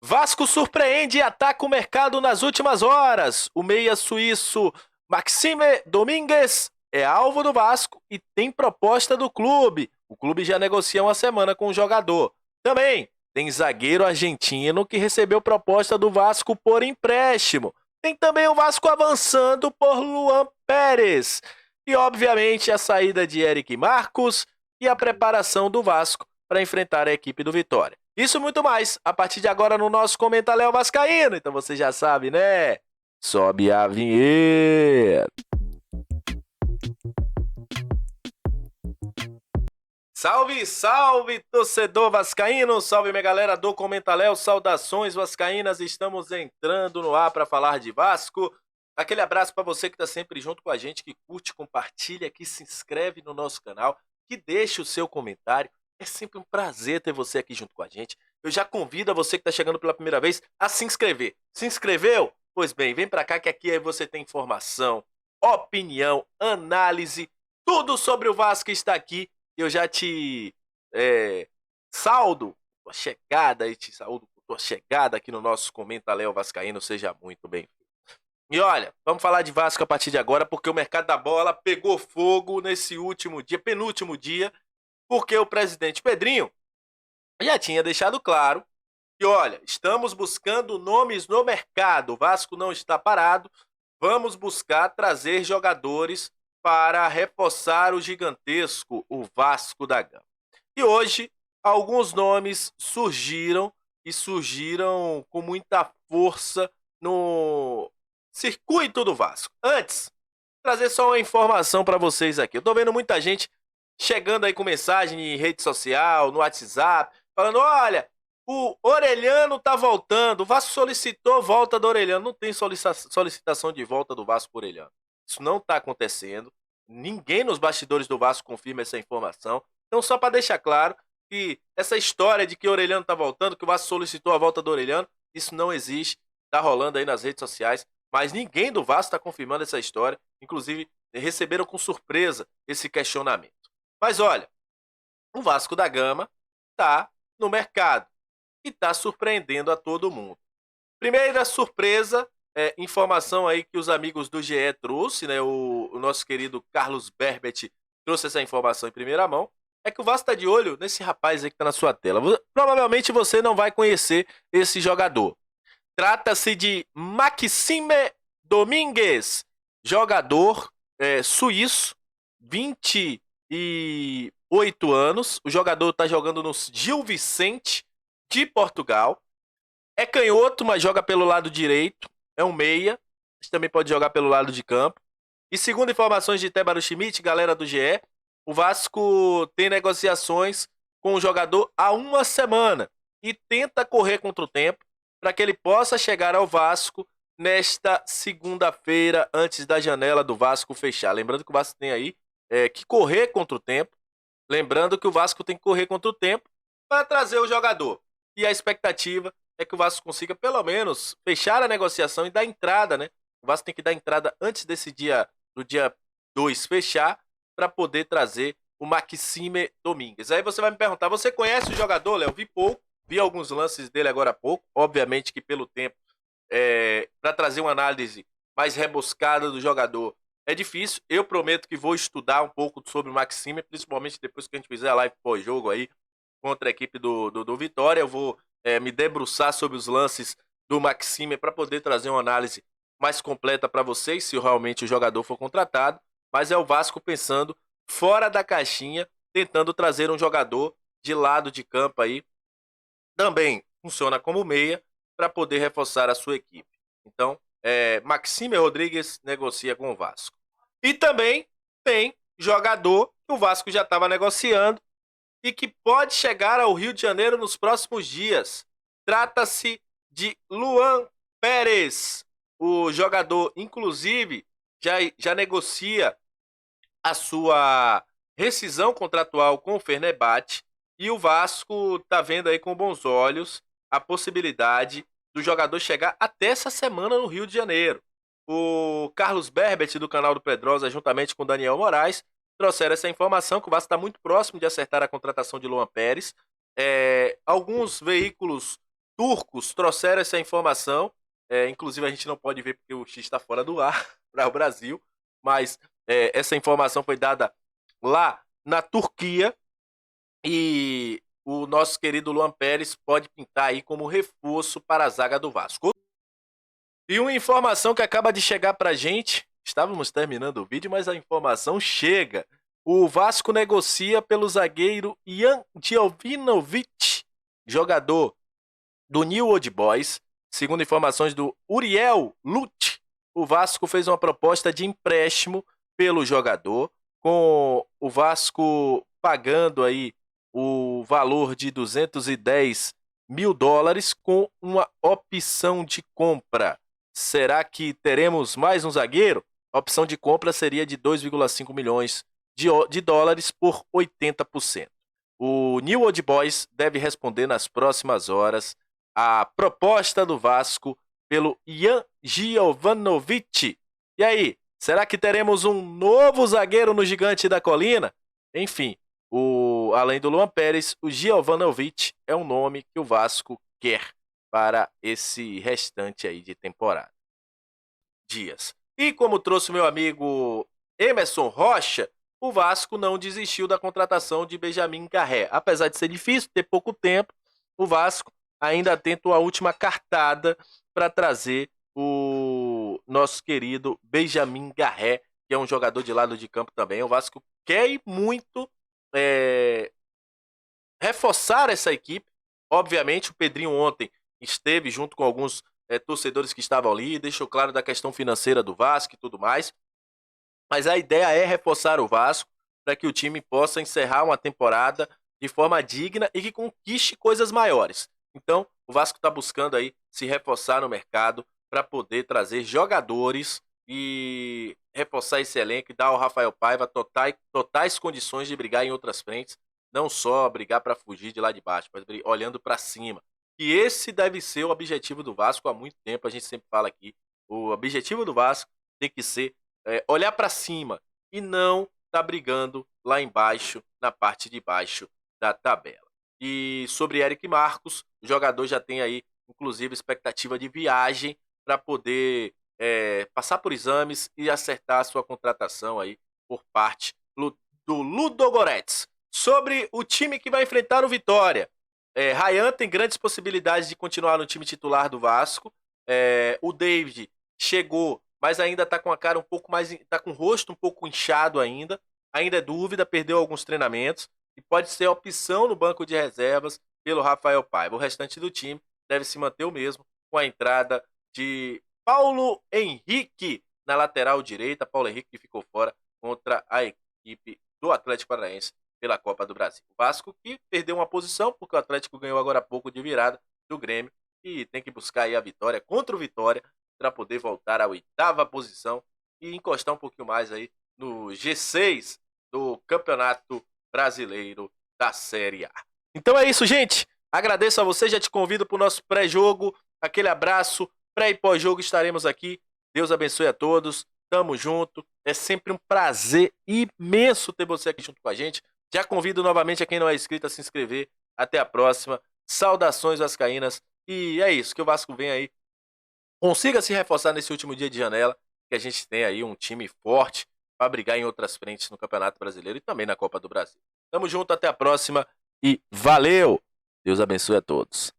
Vasco surpreende e ataca o mercado nas últimas horas. O meia suíço Maxime Domingues é alvo do Vasco e tem proposta do clube. O clube já negocia uma semana com o jogador. Também tem zagueiro argentino que recebeu proposta do Vasco por empréstimo. Tem também o Vasco avançando por Luan Pérez. E, obviamente, a saída de Eric Marcos e a preparação do Vasco para enfrentar a equipe do Vitória. Isso e muito mais, a partir de agora no nosso Comentário Vascaíno. Então você já sabe, né? Sobe a vinheta. Salve, salve, torcedor vascaíno, salve minha galera do Comentaléu, saudações vascaínas, estamos entrando no ar para falar de Vasco. Aquele abraço para você que está sempre junto com a gente, que curte, compartilha, que se inscreve no nosso canal, que deixa o seu comentário. É sempre um prazer ter você aqui junto com a gente. Eu já convido a você que está chegando pela primeira vez a se inscrever. Se inscreveu? Pois bem, vem para cá que aqui aí você tem informação, opinião, análise, tudo sobre o Vasco está aqui. Eu já te saldo tua chegada e te saúdo por tua chegada aqui no nosso Comentário Vascaíno. Seja muito bem-vindo. E olha, vamos falar de Vasco a partir de agora, porque o mercado da bola pegou fogo nesse último dia, penúltimo dia, porque o presidente Pedrinho já tinha deixado claro que, olha, estamos buscando nomes no mercado, o Vasco não está parado, vamos buscar trazer jogadores para reforçar o gigantesco, o Vasco da Gama. E hoje, alguns nomes surgiram e surgiram com muita força no circuito do Vasco. Antes, trazer só uma informação para vocês aqui. Eu tô vendo muita gente chegando aí com mensagem em rede social, no WhatsApp, falando, olha, o Orelhano tá voltando, o Vasco solicitou volta do Orelhano. Não tem solicitação de volta do Vasco por Orelhano. Isso não tá acontecendo. Ninguém nos bastidores do Vasco confirma essa informação. Então, só para deixar claro que essa história de que o Orelhano tá voltando, que o Vasco solicitou a volta do Orelhano, isso não existe. Tá rolando aí nas redes sociais, mas ninguém do Vasco tá confirmando essa história. Inclusive, receberam com surpresa esse questionamento. Mas olha, o Vasco da Gama tá no mercado e tá surpreendendo a todo mundo. Primeira surpresa, informação aí que os amigos do GE trouxe, né? O nosso querido Carlos Berbet trouxe essa informação em primeira mão, é que o Vasco tá de olho nesse rapaz aí que tá na sua tela. Provavelmente você não vai conhecer esse jogador. Trata-se de Maxime Domingues, jogador suíço, 28 anos. O jogador está jogando no Gil Vicente de Portugal. É canhoto, mas joga pelo lado direito. É um meia. Mas também pode jogar pelo lado de campo. E segundo informações de Tébaro Schmidt, galera do GE, o Vasco tem negociações com o jogador há uma semana e tenta correr contra o tempo para que ele possa chegar ao Vasco nesta segunda-feira, antes da janela do Vasco fechar. Lembrando que o Vasco tem aí que correr contra o tempo. Lembrando que o Vasco tem que correr contra o tempo para trazer o jogador. E a expectativa é que o Vasco consiga, pelo menos, fechar a negociação e dar entrada, né? O Vasco tem que dar entrada antes desse dia, do dia 2 fechar, para poder trazer o Maxime Domingues. Aí você vai me perguntar, você conhece o jogador, Léo? Vi pouco, vi alguns lances dele agora há pouco. Obviamente que pelo tempo, para trazer uma análise mais rebuscada do jogador, é difícil. Eu prometo que vou estudar um pouco sobre o Maxime, principalmente depois que a gente fizer a live pós-jogo aí contra a equipe do Vitória. Eu vou me debruçar sobre os lances do Maxime para poder trazer uma análise mais completa para vocês, se realmente o jogador for contratado. Mas é o Vasco pensando fora da caixinha, tentando trazer um jogador de lado de campo aí. Também funciona como meia para poder reforçar a sua equipe. Então, Maxime Rodrigues negocia com o Vasco. E também tem jogador que o Vasco já estava negociando e que pode chegar ao Rio de Janeiro nos próximos dias. Trata-se de Luan Pérez. O jogador, inclusive, já negocia a sua rescisão contratual com o Fenerbahçe e o Vasco está vendo aí com bons olhos a possibilidade do jogador chegar até essa semana no Rio de Janeiro. O Carlos Berbet, do canal do Pedrosa, juntamente com o Daniel Moraes, trouxeram essa informação que o Vasco está muito próximo de acertar a contratação de Luan Pérez. Alguns veículos turcos trouxeram essa informação. Inclusive, a gente não pode ver porque o X está fora do ar para o Brasil, mas essa informação foi dada lá na Turquia e o nosso querido Luan Pérez pode pintar aí como reforço para a zaga do Vasco. E uma informação que acaba de chegar para a gente, estávamos terminando o vídeo, mas a informação chega. O Vasco negocia pelo zagueiro Jan Jovanovic, jogador do New Old Boys. Segundo informações do Uriel Lute, o Vasco fez uma proposta de empréstimo pelo jogador, com o Vasco pagando aí o valor de $210 mil com uma opção de compra. Será que teremos mais um zagueiro? A opção de compra seria de 2,5 milhões de dólares por 80%. O New Old Boys deve responder nas próximas horas a proposta do Vasco pelo Jan Jovanovic. E aí, será que teremos um novo zagueiro no Gigante da Colina? Enfim, além do Luan Pérez, o Jovanovic é um nome que o Vasco quer para esse restante aí de temporada. Dias. E como trouxe meu amigo Emerson Rocha, o Vasco não desistiu da contratação de Benjamin Garré. Apesar de ser difícil, ter pouco tempo, o Vasco ainda tenta a última cartada para trazer o nosso querido Benjamin Garré, que é um jogador de lado de campo também. O Vasco quer muito reforçar essa equipe. Obviamente, o Pedrinho ontem esteve junto com alguns torcedores que estavam ali, deixou claro da questão financeira do Vasco e tudo mais. Mas a ideia é reforçar o Vasco para que o time possa encerrar uma temporada de forma digna e que conquiste coisas maiores. Então, o Vasco está buscando aí se reforçar no mercado para poder trazer jogadores e reforçar esse elenco e dar ao Rafael Paiva totais condições de brigar em outras frentes, não só brigar para fugir de lá de baixo, mas olhando para cima. E esse deve ser o objetivo do Vasco há muito tempo, a gente sempre fala aqui. O objetivo do Vasco tem que ser olhar para cima e não tá brigando lá embaixo, na parte de baixo da tabela. E sobre Eric Marcos, o jogador já tem aí, inclusive, expectativa de viagem para poder passar por exames e acertar a sua contratação aí por parte do Ludogorets. Sobre o time que vai enfrentar o Vitória, Ryan tem grandes possibilidades de continuar no time titular do Vasco. O David chegou, mas ainda está com a cara um pouco mais, está com o rosto um pouco inchado ainda é dúvida, perdeu alguns treinamentos e pode ser opção no banco de reservas pelo Rafael Paiva. O restante do time deve se manter o mesmo, com a entrada de Paulo Henrique na lateral direita. Paulo Henrique que ficou fora contra a equipe do Atlético Paranaense pela Copa do Brasil. O Vasco que perdeu uma posição, porque o Atlético ganhou agora há pouco de virada do Grêmio e tem que buscar aí a vitória contra o Vitória para poder voltar à 8ª posição e encostar um pouquinho mais aí no G6 do Campeonato Brasileiro da Série A. Então é isso, gente. Agradeço a você, já te convido para o nosso pré-jogo. Aquele abraço, pré e pós-jogo estaremos aqui. Deus abençoe a todos. Tamo junto. É sempre um prazer imenso ter você aqui junto com a gente. Já convido novamente a quem não é inscrito a se inscrever. Até a próxima. Saudações vascaínas. E é isso, que o Vasco vem aí, consiga se reforçar nesse último dia de janela, que a gente tem aí um time forte para brigar em outras frentes no Campeonato Brasileiro e também na Copa do Brasil. Tamo junto, até a próxima e valeu! Deus abençoe a todos.